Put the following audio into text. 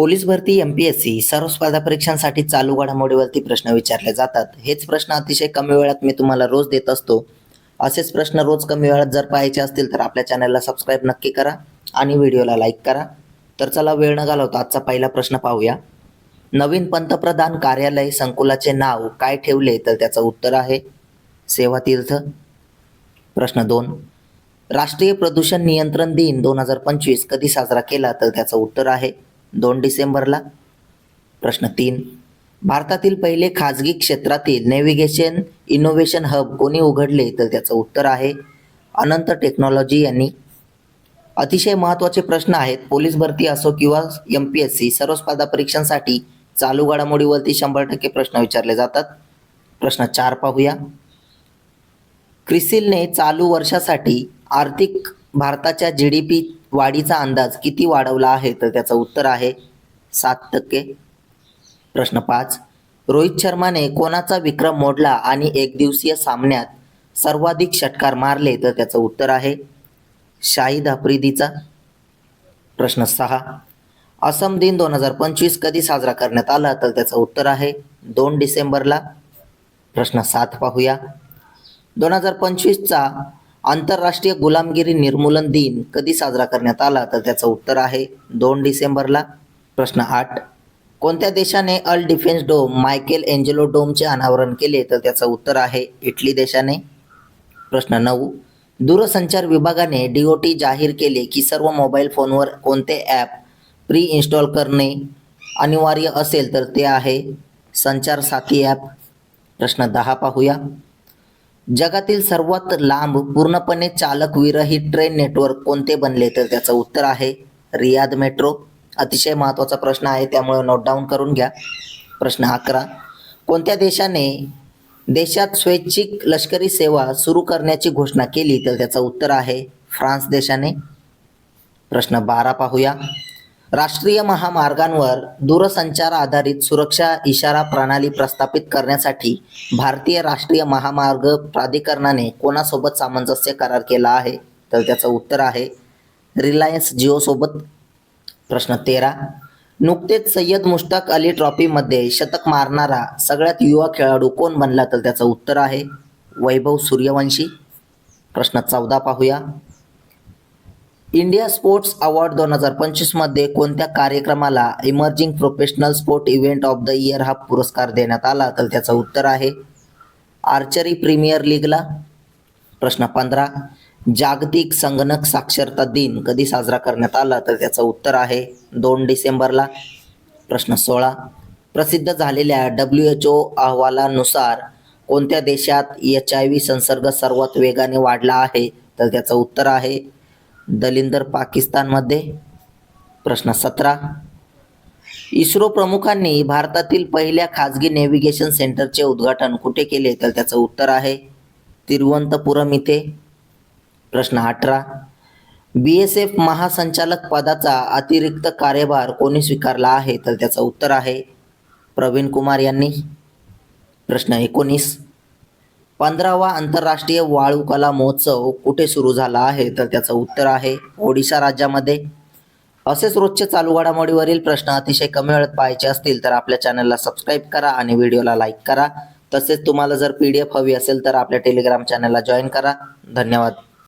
Police भरती MPSC सर्व स्पर्धा परीक्षांसाठी चालू घडामोडीवरती प्रश्न विचारले जातात. हेच प्रश्न अतिशय कमी वेळात मी तुम्हाला रोज देत असतो. असेच प्रश्न रोज कमी वेळात जर पाहायचे असतील तर आपल्या चॅनलला सबस्क्राईब नक्की करा आणि व्हिडिओला लाईक करा. तर चला वेळ न घालवता आजचा पहिला प्रश्न पाहूया. नवीन पंतप्रधान कार्यालय संकुलाचे नाव काय ठेवले? तर त्याचं उत्तर आहे सेवातीर्थ. प्रश्न 2. राष्ट्रीय प्रदूषण नियंत्रण दिन 2025 कधी साजरा केला? तर त्याचं उत्तर आहे 2 डिसेंबरला. प्रश्न 3. भारतातील पहिले खाजगी क्षेत्रातील नेव्हिगेशन इनोव्हेशन हब कोणी उघडले? तर त्याचं उत्तर आहे अनंत टेक्नॉलॉजी यांनी. अतिशय महत्त्वाचे प्रश्न आहेत. पोलीस भरती असो किंवा एमपीएससी सर्व स्पर्धा परीक्षांसाठी चालू घडामोडीवरती 100% प्रश्न विचारले जातात. प्रश्न 4 पाहूया. क्रिसिलने चालू वर्षासाठी आर्थिक भारताच्या जीडीपी वाढीचा अंदाज किती वाढवला आहे? तर त्याचं उत्तर आहे 7%. प्रश्न 5. रोहित शर्माने कोणाचा विक्रम मोडला आणि एकदिवसीय सामन्यात सर्वाधिक षटकार मारले? तर त्याचं उत्तर आहे शाहिद आफ्रिदीचा. प्रश्न 6. असम दिन 2025 कधी साजरा करण्यात आला? तर त्याचं उत्तर आहे 2 डिसेंबरला. प्रश्न 7 पाहूया. 2025चा आंतरराष्ट्रीय गुलामगिरी निर्मूलन दिन कधी साजरा करण्यात आला? तर त्याचं उत्तर आहे 2 डिसेंबरला. प्रश्न 8. कोणत्या देशाने अल डिफेन्स डोम मायकेल एंजेलो डोमचे अनावरण केले? तर त्याचं उत्तर आहे इटली देशाने. प्रश्न 9. दूरसंचार विभागाने DOT जाहीर केले की सर्व मोबाईल फोनवर कोणते ॲप प्री इन्स्टॉल करणे अनिवार्य असेल? तर ते आहे संचार साथी ॲप. प्रश्न 10 पाहूया. जगातील सर्वात लांब पूर्णपणे चालक विरहित ट्रेन नेटवर्क कोणते बनले? तर त्याचं उत्तर आहे रियाद मेट्रो. अतिशय महत्त्वाचा प्रश्न आहे, त्यामुळे नोट डाऊन करून घ्या. प्रश्न 11. कोणत्या देशाने देशात स्वैच्छिक लष्करी सेवा सुरू करण्याची घोषणा केली? तर त्याचं उत्तर आहे फ्रान्स देशाने. प्रश्न 12 पाहूया. राष्ट्रीय महामार्गांवर दूरसंचार आधारित सुरक्षा इशारा प्रणाली प्रस्थापित करण्यासाठी भारतीय राष्ट्रीय महामार्ग प्राधिकरणाने कोणासोबत सामंजस्य करार केला आहे? तर त्याचं उत्तर आहे रिलायन्स जिओसोबत. प्रश्न 13. नुकतेच सय्यद मुश्ताक अली ट्रॉफीमध्ये शतक मारणारा सगळ्यात युवा खेळाडू कोण बनला? तर त्याचं उत्तर आहे वैभव सूर्यवंशी. प्रश्न 14 पाहूया. इंडिया स्पोर्ट्स अवॉर्ड 2025 मध्ये कोणत्या कार्यक्रमाला emerging professional sport event of the year हा पुरस्कार देण्यात आला? तर त्याचं उत्तर आहे आर्चरी प्रीमियर लीगला. प्रश्न 15. जागतिक संगणक साक्षरता दिन कधी साजरा करण्यात आला? तर त्याचं उत्तर आहे 2 डिसेंबरला. प्रश्न 16. प्रसिद्ध झालेल्या WHO अहवालानुसार कोणत्या देशात HIV संसर्ग सर्वात वेगाने वाढला आहे? तर त्याचं उत्तर आहे दलिंदर पाकिस्तानमध्ये. प्रश्न 17. इस्रो प्रमुखांनी भारतातील पहिल्या खाजगी नेव्हिगेशन सेंटरचे उद्घाटन कुठे केले? तर त्याचं उत्तर आहे तिरुवनंतपुरम इथे. प्रश्न 18. BSF महासंचालक पदाचा अतिरिक्त कार्यभार कोणी स्वीकारला आहे? तर त्याचं उत्तर आहे प्रवीण कुमार यांनी. प्रश्न 19. 15वा आंतरराष्ट्रीय वाळू कला महोत्सव कुठे सुरू झाला आहे? तर त्याचं उत्तर आहे ओडिशा राज्यामध्ये. असेच रोजचे चालू घडामोडीवरील प्रश्न अतिशय कमी वेळात पाहायचे असतील तर आपल्या चॅनलला सबस्क्राईब करा आणि व्हिडिओला लाईक करा. तसेच तुम्हाला जर PDF हवी असेल तर आपल्या टेलिग्राम चॅनलला जॉईन करा. धन्यवाद.